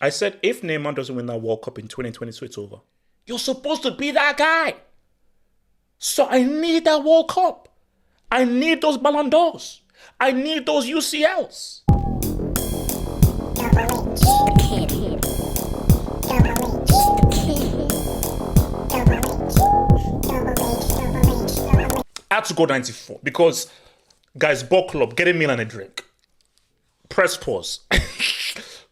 I said, if Neymar doesn't win that World Cup in 2022, it's over. You're supposed to be that guy. So I need that World Cup. I need those Ballon d'Ors. I need those UCLs. I had to go 94 because, guys, buckle up, get a meal and a drink. Press pause.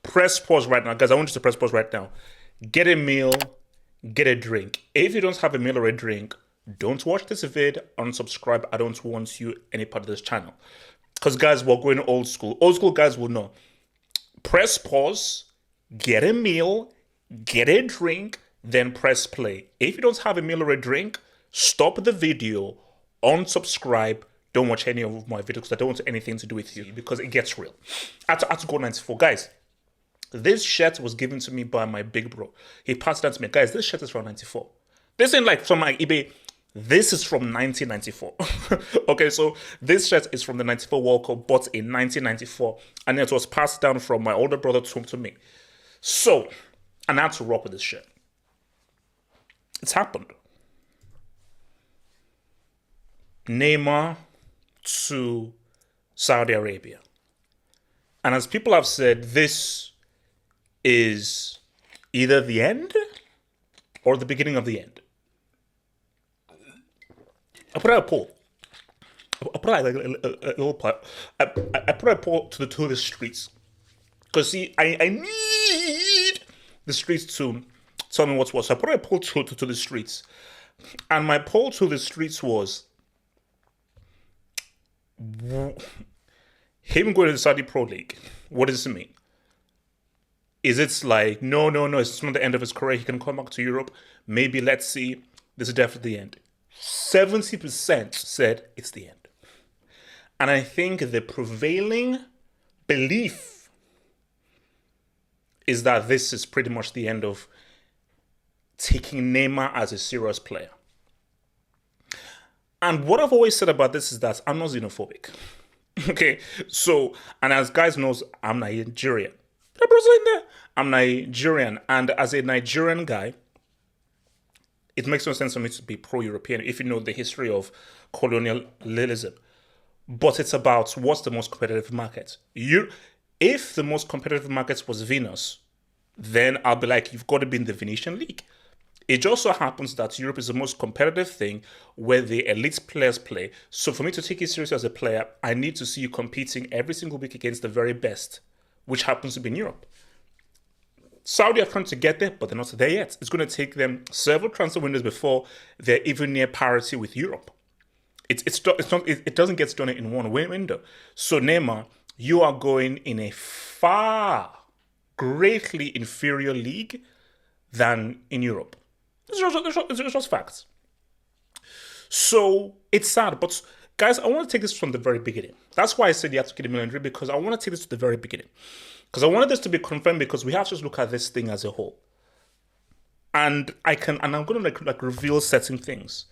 Press pause right now. Guys, I want you to press pause right now. Get a meal, get a drink. If you don't have a meal or a drink, don't watch this vid, unsubscribe. I don't want you any part of this channel. Because, guys, we're going old school. Old school guys will know. Press pause, get a meal, get a drink, then press play. If you don't have a meal or a drink, stop the video, unsubscribe, don't watch any of my videos because I don't want anything to do with you because it gets real. I had to go 94. Guys, this shirt was given to me by my big bro. He passed it on to me. Guys, this shirt is from 94. This ain't like from my eBay. This is from 1994. Okay, so this shirt is from the 94 World Cup, bought in 1994. And it was passed down from my older brother to me. So, and I had to rock with this shirt. It's happened. Neymar to Saudi Arabia. And as people have said, this is either the end or the beginning of the end. I put out a poll. I put out I put out a poll to the streets. Because see, I need the streets to tell me what's what. So I put out a poll to the streets. And my poll to the streets was him going to the Saudi Pro League. What does it mean? Is it like, no, it's not the end of his career. He can come back to Europe. Maybe, let's see. This is definitely the end. 70% said it's the end. And I think the prevailing belief is that this is pretty much the end of taking Neymar as a serious player. And what I've always said about this is that I'm not xenophobic. Okay, so, and as guys knows, I'm Nigerian. I'm Nigerian, and as a Nigerian guy, it makes no sense for me to be pro-European if you know the history of colonialism. But it's about what's the most competitive market. If the most competitive market was Venus, then I'll be like, you've got to be in the Venetian League. It just so happens that Europe is the most competitive thing where the elite players play. So for me to take you seriously as a player, I need to see you competing every single week against the very best, which happens to be in Europe. Saudi are trying to get there, but they're not there yet. It's going to take them several transfer windows before they're even near parity with Europe. It doesn't get done in one window. So Neymar, you are going in a far greatly inferior league than in Europe. It's just facts. So it's sad, but guys, I want to take this from the very beginning. That's why I said you have to get a million, because I want to take this to the very beginning. Because I wanted this to be confirmed, because we have to just look at this thing as a whole. And I'm going to like reveal certain things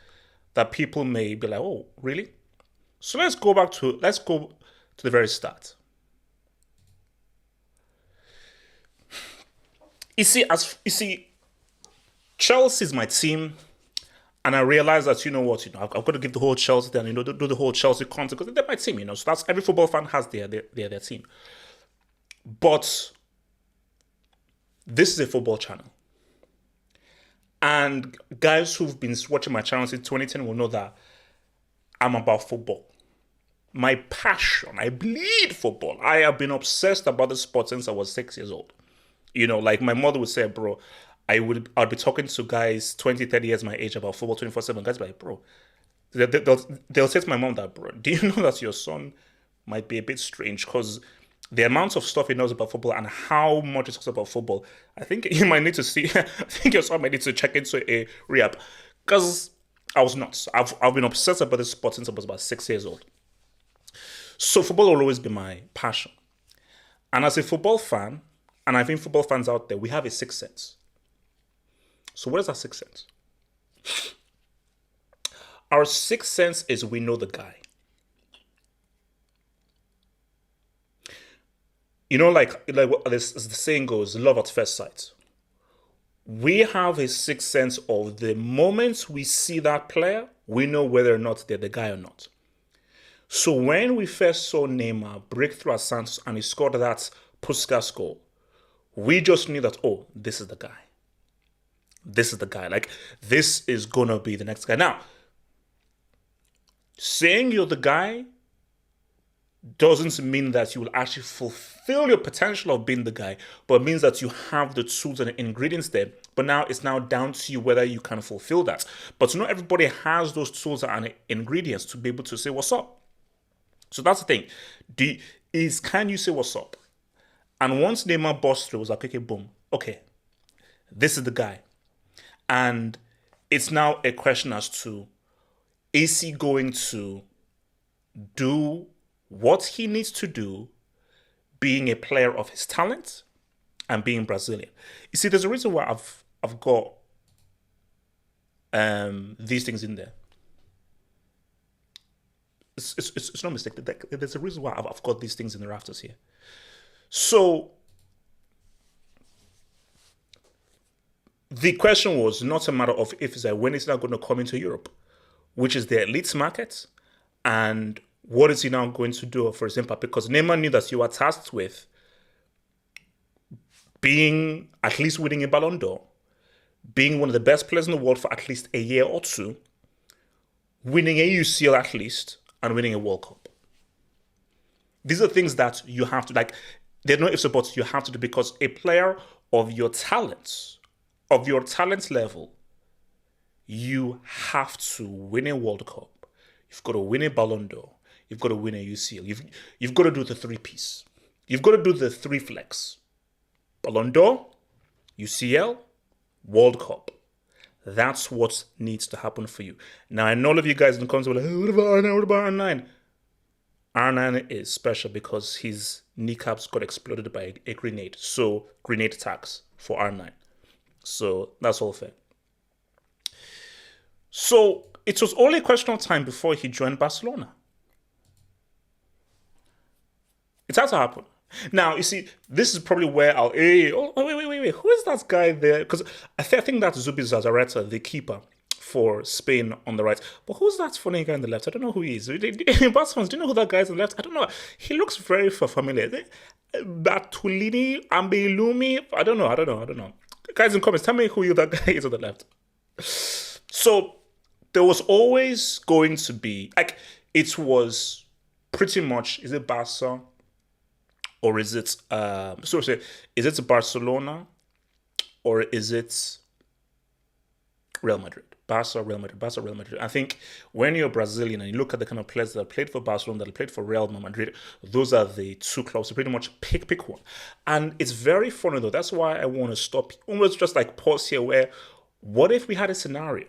that people may be like, oh, really? So let's go to the very start. You see, Chelsea is my team, and I realize that, you know what, I've got to give the whole Chelsea then, do the whole Chelsea content, because they're my team, So that's every football fan has their team. But this is a football channel. And guys who've been watching my channel since 2010 will know that I'm about football. My passion, I bleed football. I have been obsessed about the sport since I was 6 years old. Like my mother would say, bro, I'd be talking to guys 20, 30 years my age about football 24/7. Guys be like, bro, they'll say to my mom that, bro, do you know that your son might be a bit strange? Because the amount of stuff he knows about football and how much he talks about football, I think you might need to see, I think your son might need to check into a rehab. Because I was nuts. I've been obsessed about this sport since I was about 6 years old. So football will always be my passion. And as a football fan, and I think football fans out there, we have a sixth sense. So what is our sixth sense? Our sixth sense is we know the guy. like what this as the saying goes, love at first sight. We have a sixth sense of the moment we see that player, we know whether or not they're the guy or not. So when we first saw Neymar break through at Santos and he scored that Puskas goal, we just knew that, oh, this is the guy. This is the guy. Like, this is going to be the next guy. Now, saying you're the guy doesn't mean that you will actually fulfill your potential of being the guy, but it means that you have the tools and the ingredients there. But now it's now down to you whether you can fulfill that. But not everybody has those tools and ingredients to be able to say what's up. So that's the thing. Can you say what's up? And once Neymar burst through, it was like, okay, boom. Okay, this is the guy. And it's now a question as to, is he going to do what he needs to do, being a player of his talent and being Brazilian? You see, there's a reason why I've got these things in there. It's no mistake. There's a reason why I've got these things in the rafters here. So the question was not a matter of if it's like when is he now going to come into Europe, which is the elite market, and what is he now going to do for his impact? Because Neymar knew that you were tasked with being at least winning a Ballon d'Or, being one of the best players in the world for at least a year or two, winning a UCL at least, and winning a World Cup. These are things that you have to, like, there's no ifs or buts, you have to do, because a player of your talents, of your talent level, you have to win a World Cup. You've got to win a Ballon d'Or. You've got to win a UCL. You've got to do the three-piece. You've got to do the three flex. Ballon d'Or, UCL, World Cup. That's what needs to happen for you. Now, I know all of you guys in the comments are like, hey, what about R9? What about R9? R9 is special because his kneecaps got exploded by a grenade. So, grenade attacks for R9. So, that's all fair. So, it was only a question of time before he joined Barcelona. It had to happen. Now, you see, this is probably where wait, who is that guy there? Because I think that's Zubi Zazareta, the keeper for Spain on the right. But who's that funny guy on the left? I don't know who he is. Barcelona, do you know who that guy is on the left? I don't know. He looks very familiar. Batulini, Ambelumi, I don't know. Guys in comments, tell me who that guy is on the left. So, there was always going to be, like, it was pretty much, is it Barca? Or is it, is it Barcelona or is it Real Madrid? Barca, Real Madrid. I think when you're Brazilian and you look at the kind of players that played for Barcelona, that played for Real Madrid, those are the two clubs. So pretty much pick one. And it's very funny though. That's why I want to stop, almost just like pause here where, what if we had a scenario?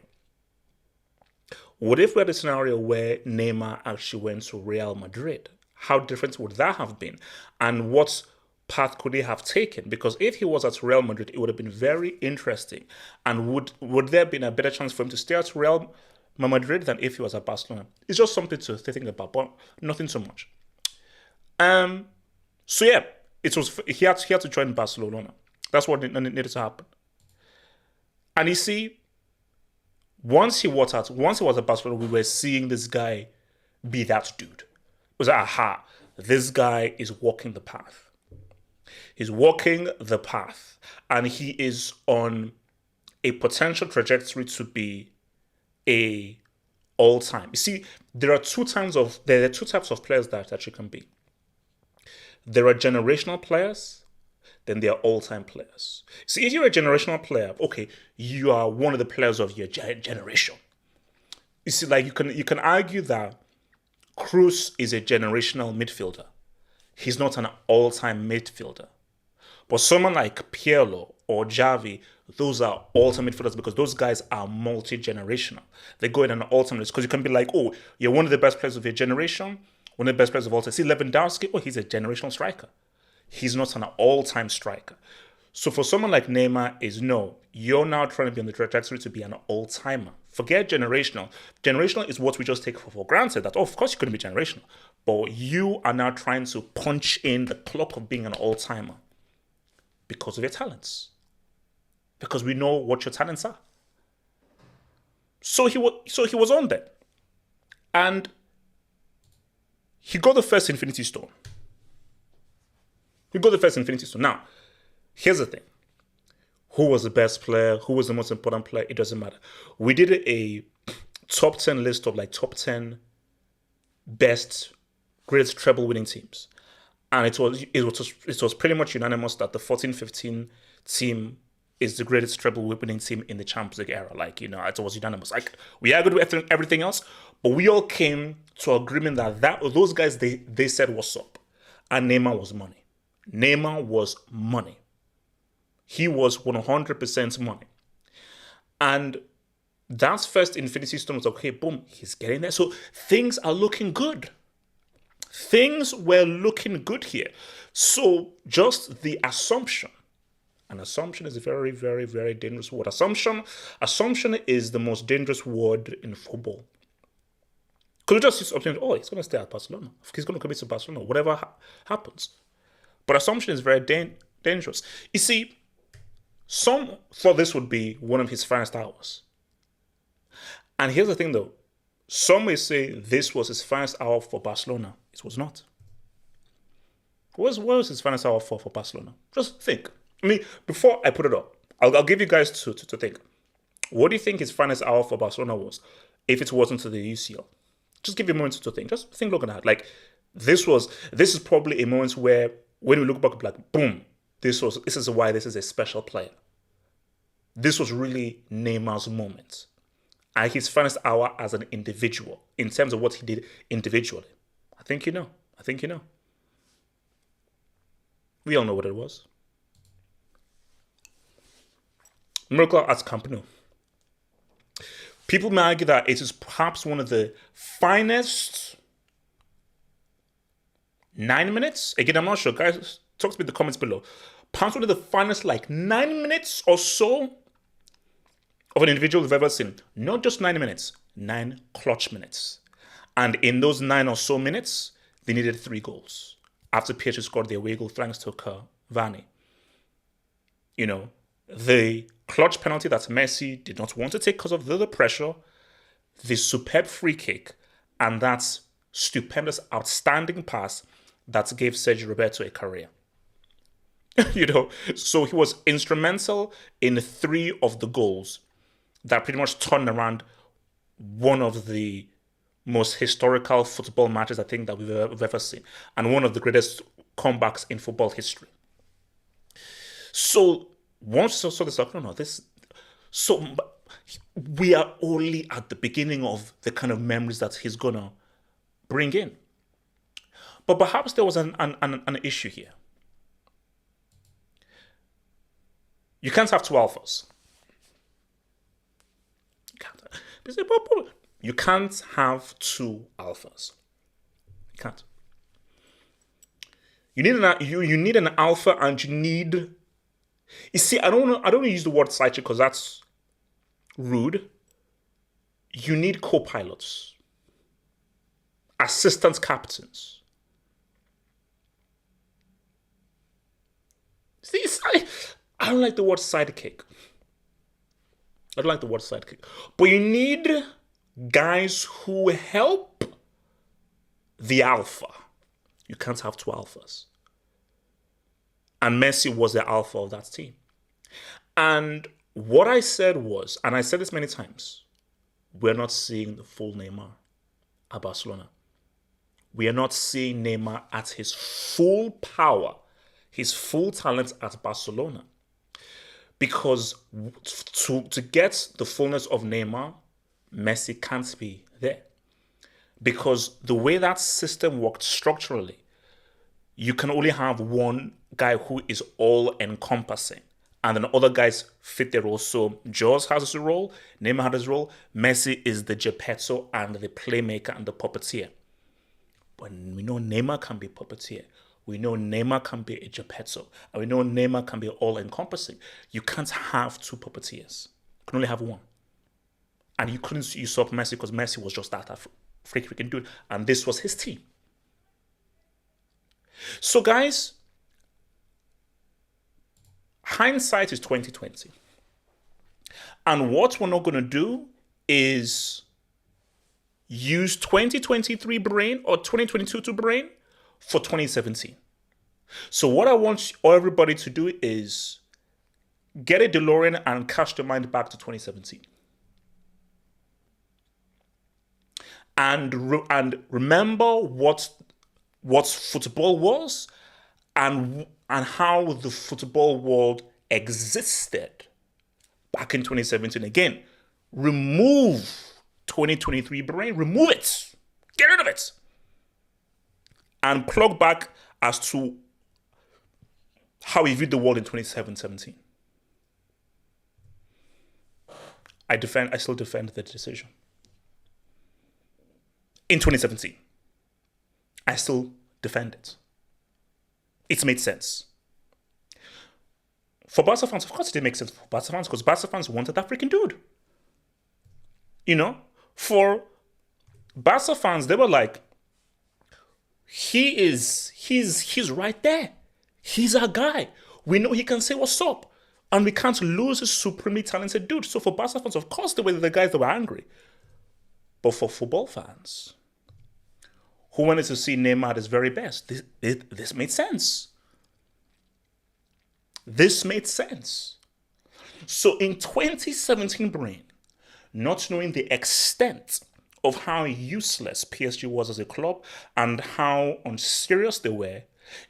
What if we had a scenario where Neymar actually went to Real Madrid? How different would that have been? And what path could he have taken? Because if he was at Real Madrid, it would have been very interesting. And would there have been a better chance for him to stay at Real Madrid than if he was at Barcelona? It's just something to think about, but nothing so much. So yeah, he had to join Barcelona. That's what needed to happen. And you see, once he was at Barcelona, we were seeing this guy be that dude. It was like, aha, this guy is walking the path. He's walking the path, and he is on a potential trajectory to be a all-time. You see, there are two types of players that you can be. There are generational players, then there are all-time players. See, if you're a generational player, okay, you are one of the players of your generation. You see, like you can argue that Cruz is a generational midfielder. He's not an all-time midfielder. But someone like Pirlo or Xavi, those are all-time midfielders because those guys are multi-generational. They go in an all-time list because you can be like, oh, you're one of the best players of your generation, one of the best players of all time. See, Lewandowski, oh, he's a generational striker. He's not an all-time striker. So for someone like Neymar is no, you're now trying to be on the trajectory to be an all-timer Forget generational. Generational is what we just take for granted. That, oh, of course you couldn't be generational. But you are now trying to punch in the clock of being an all-timer because of your talents. Because we know what your talents are. So he was on there. And he got the first Infinity Stone. Now, here's the thing. Who was the best player? Who was the most important player? It doesn't matter. We did a top 10 list of like top 10 best, greatest treble winning teams. And it was pretty much unanimous that the 14-15 team is the greatest treble winning team in the Champions League era. Like, it was unanimous. Like, we argued with everything else, but we all came to agreement that those guys, they said what's up. And Neymar was money. Neymar was money. He was 100% money. And that's first Infinity Stone was okay, boom, he's getting there. So things are looking good. Things were looking good here. So just the assumption, an assumption is a very, very, very dangerous word. Assumption is the most dangerous word in football. Could you just use option? Oh, he's going to stay at Barcelona. He's going to commit to Barcelona, whatever happens. But assumption is very dangerous. You see, some thought this would be one of his finest hours. And here's the thing though. Some may say this was his finest hour for Barcelona. It was not. What was his finest hour for Barcelona? Just think. I mean, before I put it up, I'll give you guys to think. What do you think his finest hour for Barcelona was if it wasn't to the UCL? Just give you a moment to think. Just think, look at that. Like, this is probably a moment where when we look back, like, boom, this is why this is a special player. This was really Neymar's moment. And his finest hour as an individual, in terms of what he did individually. I think you know. We all know what it was. Miracle at Camp Nou. People may argue that it is perhaps one of the finest 9 minutes. Again, I'm not sure. Guys, talk to me in the comments below. Perhaps one of the finest 9 minutes or so of an individual we've ever seen. Not just 9 minutes, 9 clutch minutes. And in those 9 or so minutes, they needed 3 goals. After PSG scored their away goal thanks to Cavani. The clutch penalty that Messi did not want to take because of the pressure, the superb free kick, and that stupendous, outstanding pass that gave Sergio Roberto a career. So he was instrumental in 3 of the goals that pretty much turned around one of the most historical football matches I think that we've ever seen, and one of the greatest comebacks in football history. So once I saw this, we are only at the beginning of the kind of memories that he's gonna bring in. But perhaps there was an issue here. You can't have 2 alphas. You can't have 2 alphas. You can't. You need an alpha, and you need. You see, I don't want to use the word sidekick because that's rude. You need co-pilots, assistant captains. See, I don't like the word sidekick. But you need guys who help the alpha. You can't have 2 alphas. And Messi was the alpha of that team. And what I said was, and I said this many times, we're not seeing the full Neymar at Barcelona. We are not seeing Neymar at his full power, his full talent at Barcelona. Because to get the fullness of Neymar, Messi can't be there. Because the way that system worked structurally, you can only have one guy who is all-encompassing. And then other guys fit their role. So Jaws has his role, Neymar has his role, Messi is the Geppetto and the playmaker and the puppeteer. But we know Neymar can be puppeteer. We know Neymar can be a Geppetto. And we know Neymar can be all-encompassing. You can't have 2 puppeteers. You can only have one. And you couldn't usurp Messi because Messi was just that freaking dude. And this was his team. So, guys, hindsight is 2020. And what we're not going to do is use 2023 brain or 2022 to brain for 2017. So what I want everybody to do is get a DeLorean and cast your mind back to 2017. And remember what football was and how the football world existed back in 2017. Again, remove 2023 brain, remove it, get rid of it, and plug back as to how we viewed the world in 2017. I still defend the decision. In 2017, I still defend it. It's made sense. For Barca fans, of course it didn't make sense for Barca fans because Barca fans wanted that freaking dude. You know, for Barca fans, they were like, he's right there. He's our guy. We know he can say what's up. And we can't lose a supremely talented dude. So for Barca fans, of course, they were the guys that were angry. But for football fans, who wanted to see Neymar at his very best, this made sense. This made sense. So in 2017 brain, not knowing the extent of how useless PSG was as a club and how unserious they were,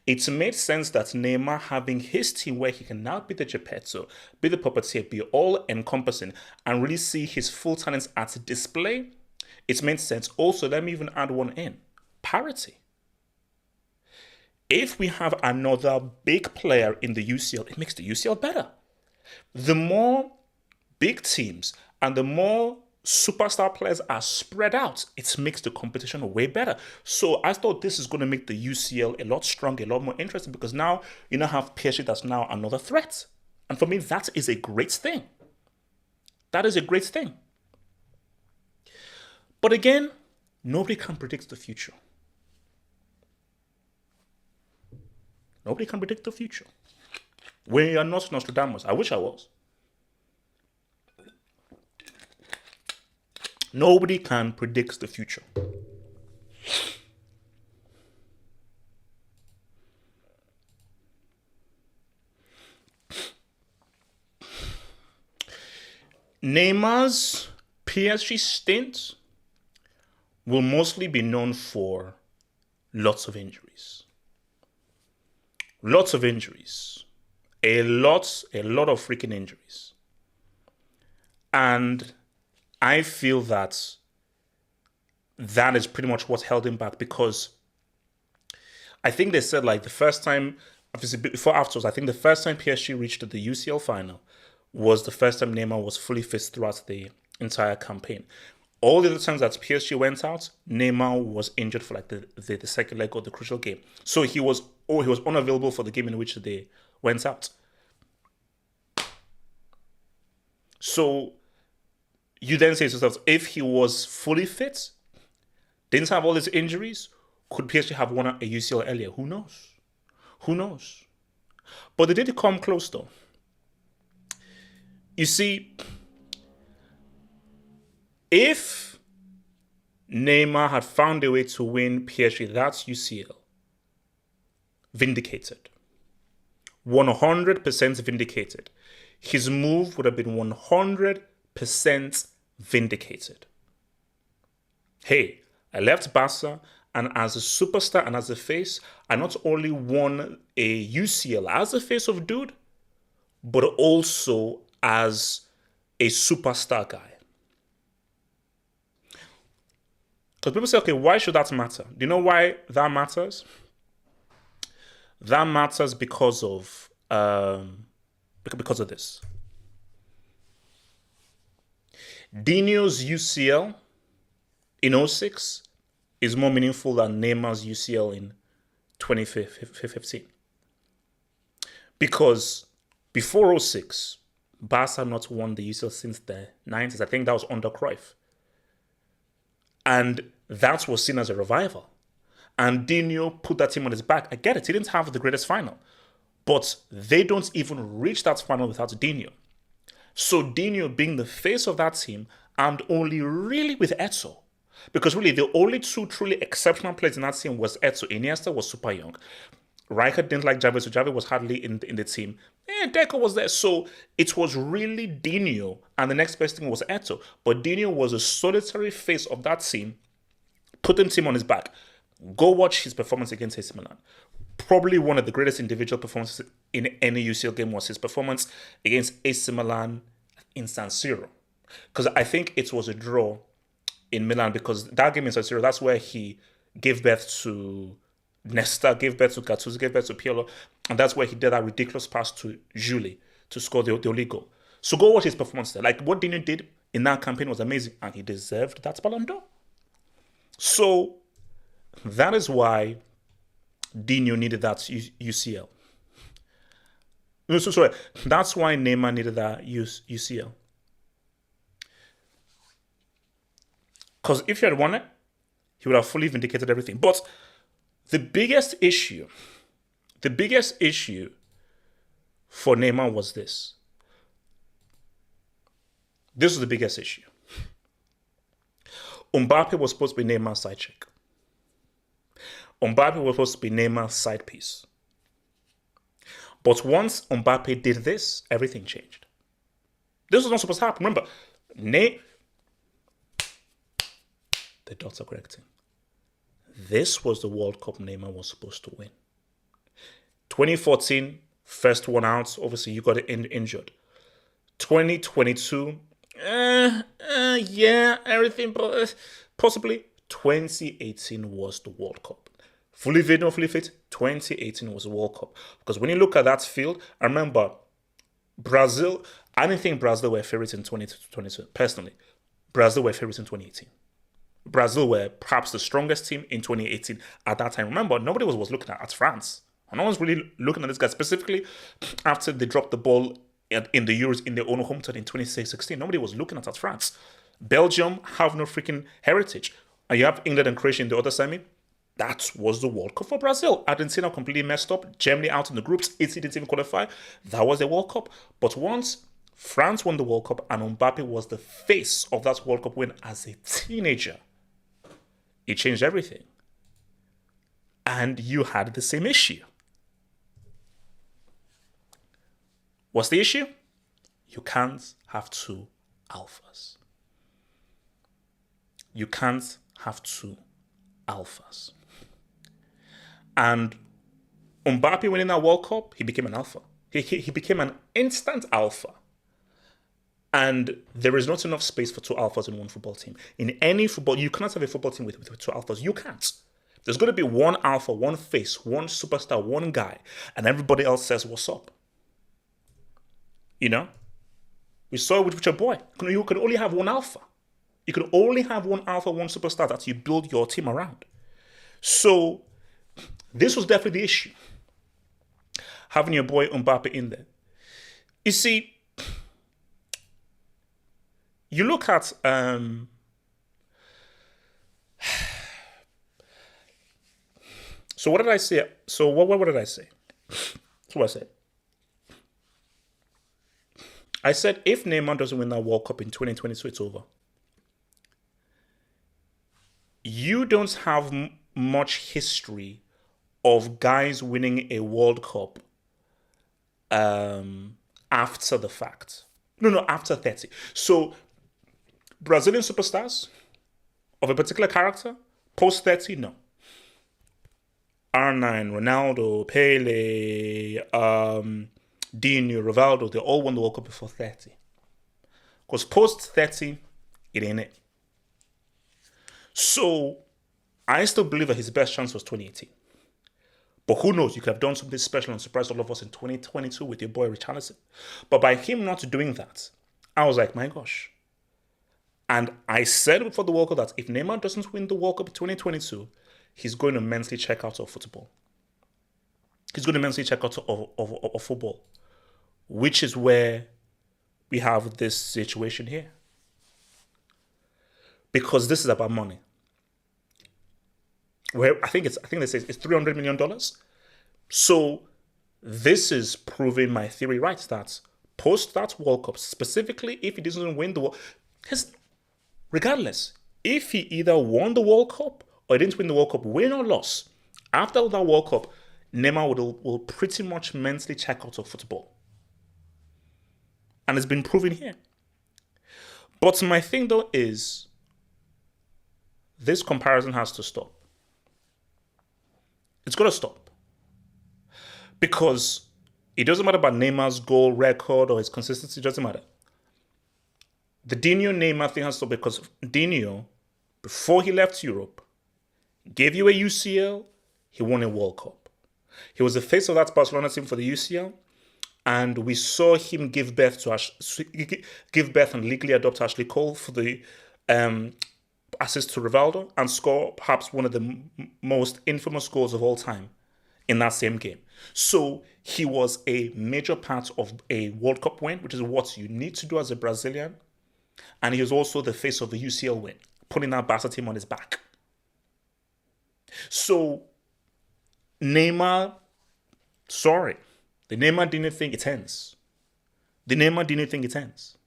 it made sense that Neymar having his team where he can now be the Geppetto, be the puppeteer, be all-encompassing, and really see his full talents at display, it made sense. Also, let me even add one in. Parity. If we have another big player in the UCL, it makes the UCL better. The more big teams and the more superstar players are spread out, it makes the competition way better. So I thought this is going to make the UCL a lot stronger, a lot more interesting, because now you now have PSG that's now another threat. And for me, that is a great thing. That is a great thing. But again, nobody can predict the future. Nobody can predict the future. We are not Nostradamus. I wish I was. Nobody can predict the future. Neymar's PSG stint will mostly be known for lots of injuries. Lots of injuries. A lot of freaking injuries. And I feel that is pretty much what held him back, because I think they said like the first time, obviously before afterwards, I think the first time PSG reached the UCL final was the first time Neymar was fully fit throughout the entire campaign. All the other times that PSG went out, Neymar was injured for like the second leg of the crucial game. So he was unavailable for the game in which they went out. So you then say to yourself, if he was fully fit, didn't have all his injuries, could PSG have won a UCL earlier? Who knows? Who knows? But they did come close though. You see, if Neymar had found a way to win PSG that UCL, vindicated. 100% vindicated. His move would have been 100% vindicated. Hey, I left Barca, and as a superstar and as a face, I not only won a UCL as a face of dude, but also as a superstar guy. Because people say, okay, why should that matter? Do you know why that matters? That matters because of this. Dino's UCL in 2006 is more meaningful than Neymar's UCL in 2015. Because before 2006, Barca not won the UCL since the 90s. I think that was under Cruyff. And that was seen as a revival. And Dino put that team on his back. I get it. He didn't have the greatest final. But they don't even reach that final without Dino. So Dino being the face of that team and only really with Eto'o. Because really the only two truly exceptional players in that team was Eto'o. Iniesta was super young. Rijkaard didn't like Javi, so Javi was hardly in the team. Deco was there. So it was really Dino, and the next best thing was Eto'o. But Dino was a solitary face of that team, putting the team on his back. Go watch his performance against AC Milan. Probably one of the greatest individual performances in any UCL game was his performance against AC Milan in San Siro. Because I think it was a draw in Milan, because that game in San Siro, that's where he gave birth to Nesta, gave birth to Gattuso, gave birth to Pirlo, and that's where he did that ridiculous pass to Juli to score the only goal. So go watch his performance there. Like, what Dino did in that campaign was amazing, and he deserved that Ballon d'Or. So that is why Dino needed that UCL. No, so sorry. That's why Neymar needed that UCL. Because if he had won it, he would have fully vindicated everything. But the biggest issue for Neymar was this. This was the biggest issue. Mbappe was supposed to be Neymar's side chick. Mbappe was supposed to be Neymar's side piece. But once Mbappe did this, everything changed. This was not supposed to happen. Remember, the dots are correcting. This was the World Cup Neymar was supposed to win. 2014, first one out. Obviously, you got injured. 2022, yeah, everything, but possibly. 2018 was the World Cup. Fully fit, not fully fit, 2018 was the World Cup. Because when you look at that field, I remember Brazil, I didn't think Brazil were favorites in 2022, personally. Brazil were favorites in 2018. Brazil were perhaps the strongest team in 2018 at that time. Remember, nobody was looking at France. No one's really looking at this guy, specifically after they dropped the ball in the Euros in their own home turn in 2016. Nobody was looking at France. Belgium have no freaking heritage. And you have England and Croatia in the other semi. That was the World Cup for Brazil. Argentina completely messed up. Germany out in the groups. Italy didn't even qualify. That was the World Cup. But once France won the World Cup and Mbappe was the face of that World Cup win as a teenager, it changed everything. And you had the same issue. What's the issue? You can't have two alphas. You can't have two alphas. And Mbappe winning that World Cup, he became an alpha. He became an instant alpha. And there is not enough space for two alphas in one football team. In any football, you cannot have a football team with two alphas. You can't. There's going to be one alpha, one face, one superstar, one guy, and everybody else says, what's up? You know? We saw it with your boy. You can only have one alpha. You can only have one alpha, one superstar that you build your team around. So, this was definitely the issue. Having your boy Mbappe in there. You see, you look at so what did I say? So what did I say? That's what I said. I said if Neymar doesn't win that World Cup in 2022, it's over. You don't have much history of guys winning a World Cup after the fact. No, after 30. So Brazilian superstars of a particular character, post 30, no. R9, Ronaldo, Pele, Dino, Rivaldo, they all won the World Cup before 30. Because post 30, it ain't it. So I still believe that his best chance was 2018. But who knows, you could have done something special and surprised all of us in 2022 with your boy Richarlison. But by him not doing that, I was like, my gosh. And I said before the World Cup that if Neymar doesn't win the World Cup in 2022, he's going to mentally check out of football. He's going to mentally check out of football. Which is where we have this situation here. Because this is about money. Where I think they say it's $300 million. So this is proving my theory right that post that World Cup, specifically if he doesn't win the World regardless, if he either won the World Cup or he didn't win the World Cup, win or loss, after that World Cup, Neymar will pretty much mentally check out of football. And it's been proven here. But my thing though is, this comparison has to stop. It's got to stop. Because it doesn't matter about Neymar's goal record or his consistency, it doesn't matter. The Dino Neymar thing has to stop because Dino, before he left Europe, gave you a UCL, he won a World Cup. He was the face of that Barcelona team for the UCL, and we saw him give birth and legally adopt Ashley Cole for the assist to Rivaldo and score perhaps one of the most infamous goals of all time in that same game. So he was a major part of a World Cup win, which is what you need to do as a Brazilian. And he was also the face of the UCL win, putting that Barca team on his back. So Neymar, sorry, the Neymar didn't think it ends. The Neymar didn't think it ends.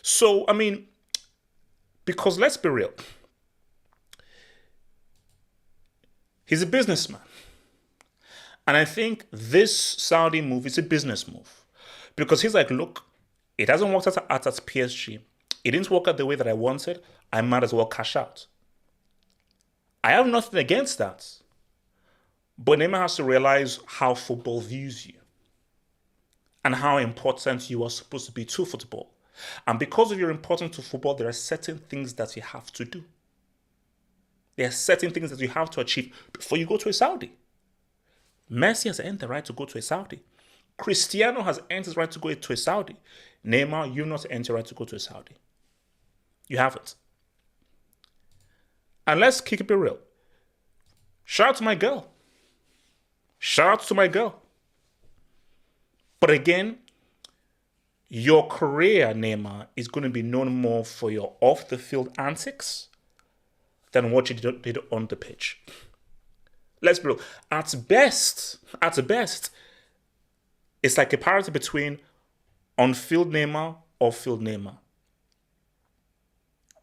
So, I mean, because let's be real, he's a businessman. And I think this Saudi move is a business move. Because he's like, look, it hasn't worked out at PSG. It didn't work out the way that I wanted. I might as well cash out. I have nothing against that. But Neymar has to realize how football views you and how important you are supposed to be to football. And because of your importance to football, there are certain things that you have to do. There are certain things that you have to achieve before you go to a Saudi. Messi has earned the right to go to a Saudi. Cristiano has earned his right to go to a Saudi. Neymar, you've not earned the right to go to a Saudi. You haven't. And let's keep it real. Shout out to my girl. Shout out to my girl. But again, your career, Neymar, is going to be known more for your off-the-field antics than what you did on the pitch. Let's be real. At best, it's like a parity between on-field Neymar, off-field Neymar.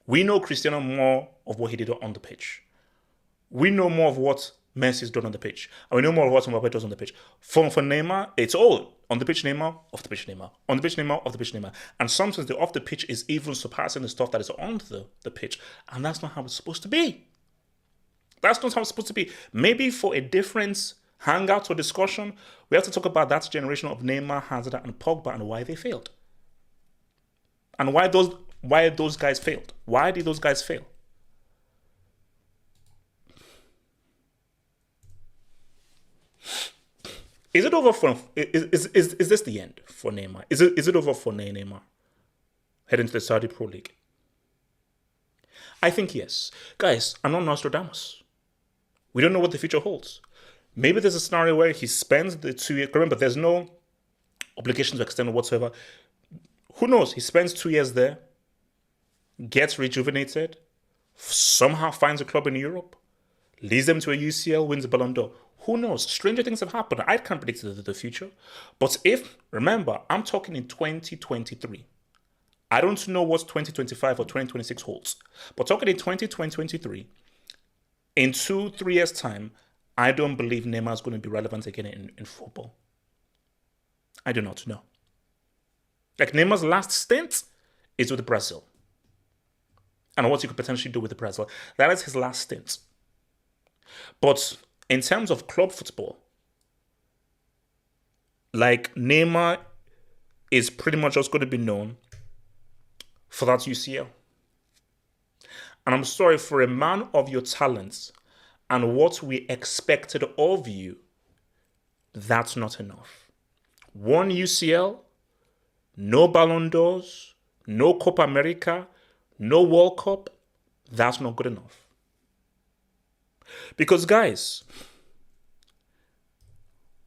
We know Cristiano more of what he did on the pitch. We know more of what Messi's done on the pitch. And we know more of what Mbappe does on the pitch. For Neymar, it's all on the pitch Neymar, off the pitch Neymar. On the pitch Neymar, off the pitch Neymar. And sometimes the off the pitch is even surpassing the stuff that is on the pitch. And that's not how it's supposed to be. That's not how it's supposed to be. Maybe for a different hangout or discussion, we have to talk about that generation of Neymar, Hazard, and Pogba and why they failed. And why those guys failed. Why did those guys fail? Is it over for is this the end for Neymar? Is it over for Neymar heading to the Saudi Pro League? I think yes. Guys, I'm not Nostradamus. We don't know what the future holds. Maybe there's a scenario where he spends the 2 years. Remember, there's no obligation to extend whatsoever. Who knows? He spends 2 years there, gets rejuvenated, somehow finds a club in Europe, leads them to a UCL, wins a Ballon d'Or. Who knows? Stranger things have happened. I can't predict the future. But remember, I'm talking in 2023. I don't know what 2025 or 2026 holds. But talking in 2023, in 2-3 years' time, I don't believe Neymar is going to be relevant again in football. I do not know. Like Neymar's last stint is with Brazil. And what he could potentially do with Brazil. That is his last stint. But in terms of club football, like Neymar is pretty much just going to be known for that UCL. And I'm sorry, for a man of your talents and what we expected of you, that's not enough. One UCL, no Ballon d'Ors, no Copa America, no World Cup, that's not good enough. Because guys,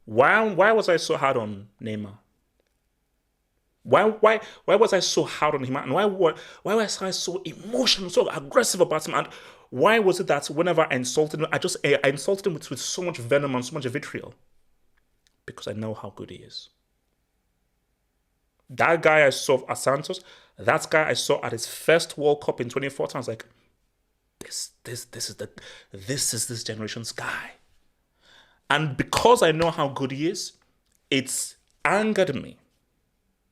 why was I so hard on Neymar? Why was I so hard on him? And why was I so emotional, so aggressive about him? And why was it that whenever I insulted him, I insulted him with so much venom and so much vitriol? Because I know how good he is. That guy I saw at Santos, that guy I saw at his first World Cup in 2014, I was like, this is this generation's guy. And because I know how good he is, it's angered me.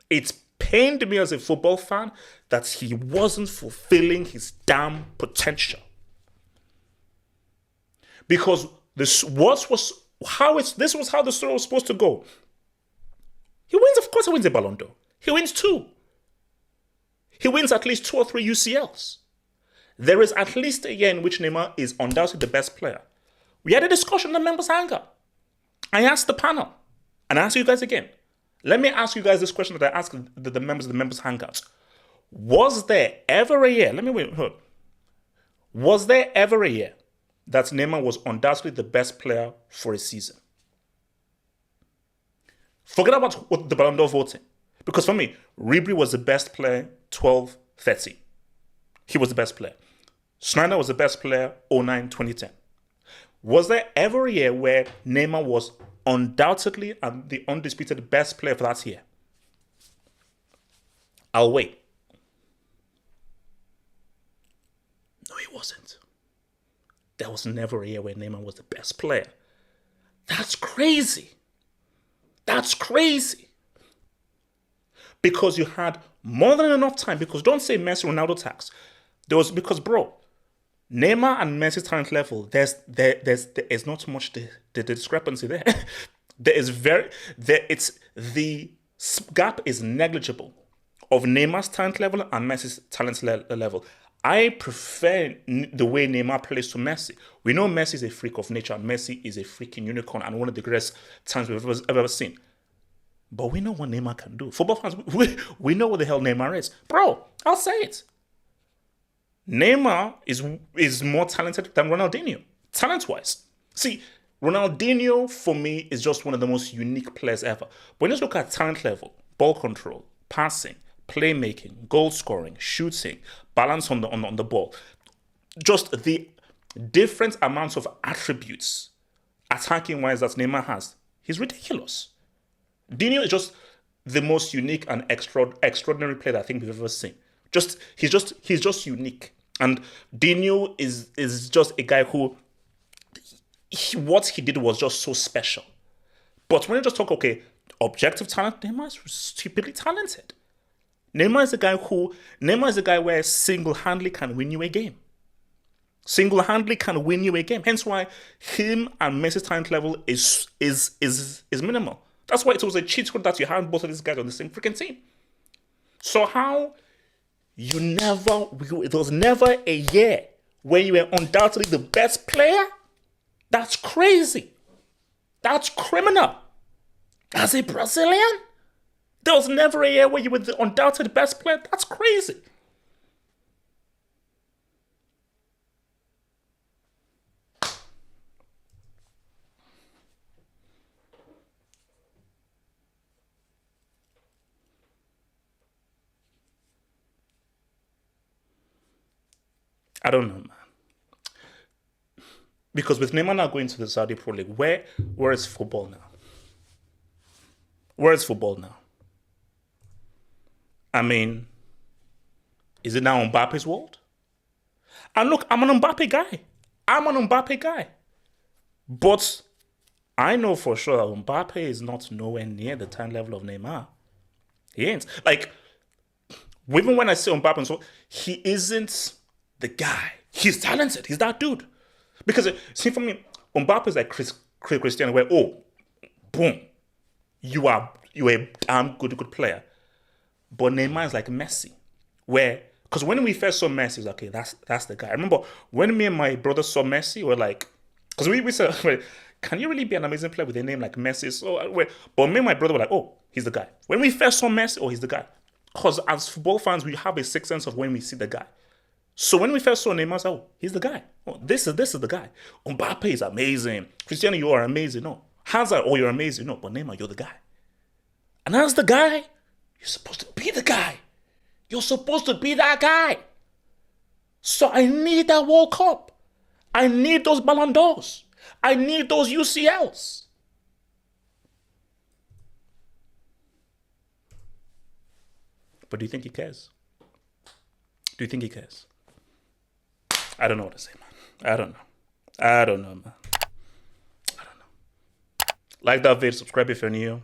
It's pained me as a football fan that he wasn't fulfilling his damn potential. Because this was how the story was supposed to go. He wins, of course he wins a Ballon d'Or. He wins two. He wins at least 2 or 3 UCLs. There is at least a year in which Neymar is undoubtedly the best player. We had a discussion in the members' hangout. I asked the panel, and I ask you guys again. Let me ask you guys this question that I asked the members of the members' hangouts. Was there ever a year, was there ever a year that Neymar was undoubtedly the best player for a season? Forget about what the Ballon d'Or voting. Because for me, Ribery was the best player 12-13. He was the best player. Snyder was the best player 09-2010. Was there ever a year where Neymar was undoubtedly and the undisputed best player for that year? I'll wait. No, he wasn't. There was never a year where Neymar was the best player. That's crazy. That's crazy. Because you had more than enough time. Because don't say Messi, Ronaldo tax. Because bro, Neymar and Messi's talent level, there is not much the discrepancy there. The gap is negligible of Neymar's talent level and Messi's talent level. I prefer the way Neymar plays to Messi. We know Messi is a freak of nature, and Messi is a freaking unicorn and one of the greatest talents we've ever seen. But we know what Neymar can do. Football fans, we know what the hell Neymar is. Bro, I'll say it. Neymar is more talented than Ronaldinho, talent-wise. See, Ronaldinho, for me, is just one of the most unique players ever. But when you look at talent level, ball control, passing, playmaking, goal scoring, shooting, balance on the ball, just the different amounts of attributes, attacking-wise, that Neymar has, he's ridiculous. Dino is just the most unique and extraordinary player that I think we've ever seen. He's just unique. And Dino is just a guy who, what he did was just so special. But when you just talk, okay, objective talent, Neymar is stupidly talented. Neymar is a guy where single-handedly can win you a game. Single-handedly can win you a game. Hence why him and Messi's talent level is minimal. That's why it was a cheat code that you had both of these guys on the same freaking team. So how there was never a year where you were undoubtedly the best player? That's crazy. That's criminal. As a Brazilian, there was never a year where you were the undoubted best player. That's crazy. I don't know, man. Because with Neymar now going to the Saudi Pro League, where is football now? Where is football now? I mean, is it now Mbappe's world? And look, I'm an Mbappe guy. But I know for sure that Mbappe is not nowhere near the talent level of Neymar. He ain't. Like, even when I say Mbappe and so, he isn't the guy. He's talented. He's that dude. Because, see, for me, Mbappe is like Cristiano, where, boom, you are a damn good player. But Neymar is like Messi, where, because when we first saw Messi, it was okay, that's the guy. I remember when me and my brother saw Messi, we're like, because we said, wait, can you really be an amazing player with a name like Messi? So, but me and my brother were like, oh, he's the guy. When we first saw Messi, oh, he's the guy. Because as football fans, we have a sixth sense of when we see the guy. So when we first saw Neymar, I said, oh, he's the guy. Oh, this is the guy. Mbappe is amazing. Cristiano, you are amazing. No. Hazard, oh, you're amazing. No, but Neymar, you're the guy. And as the guy, You're supposed to be the guy. You're supposed to be that guy. So I need that World Cup. I need those Ballon d'Ors. I need those UCLs. But do you think he cares? Do you think he cares? I don't know what to say, man. I don't know. I don't know, man. I don't know. Like that video, subscribe if you're new.